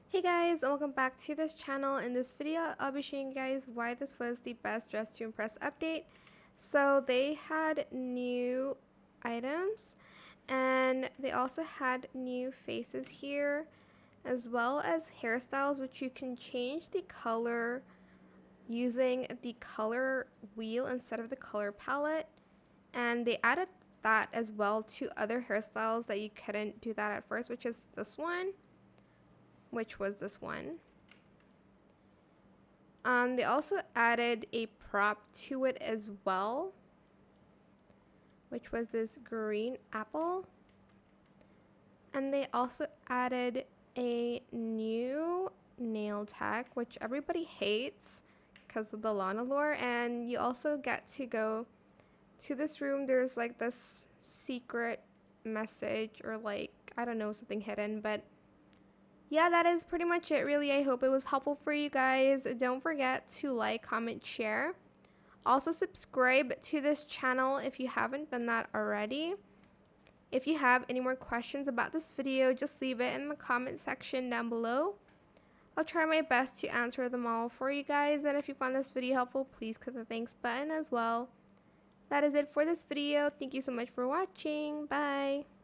Hey guys, and welcome back to this channel. In this video, I'll be showing you guys why this was the best Dress to Impress update. So they had new items and they also had new faces here, as well as hairstyles, which you can change the color using the color wheel instead of the color palette. And they added that as well to other hairstyles that you couldn't do that at first, which is this one. They also added a prop to it as well, which was this green apple. And they also added a new nail tech, which everybody hates because of the Lana lore. And you also get to go to this room. There's like this secret message, or like, I don't know, something hidden, but yeah, that is pretty much it really. I hope it was helpful for you guys. Don't forget to like, comment, share. Also subscribe to this channel if you haven't done that already. If you have any more questions about this video, just leave it in the comment section down below. I'll try my best to answer them all for you guys. And if you found this video helpful, please click the thanks button as well. That is it for this video. Thank you so much for watching. Bye.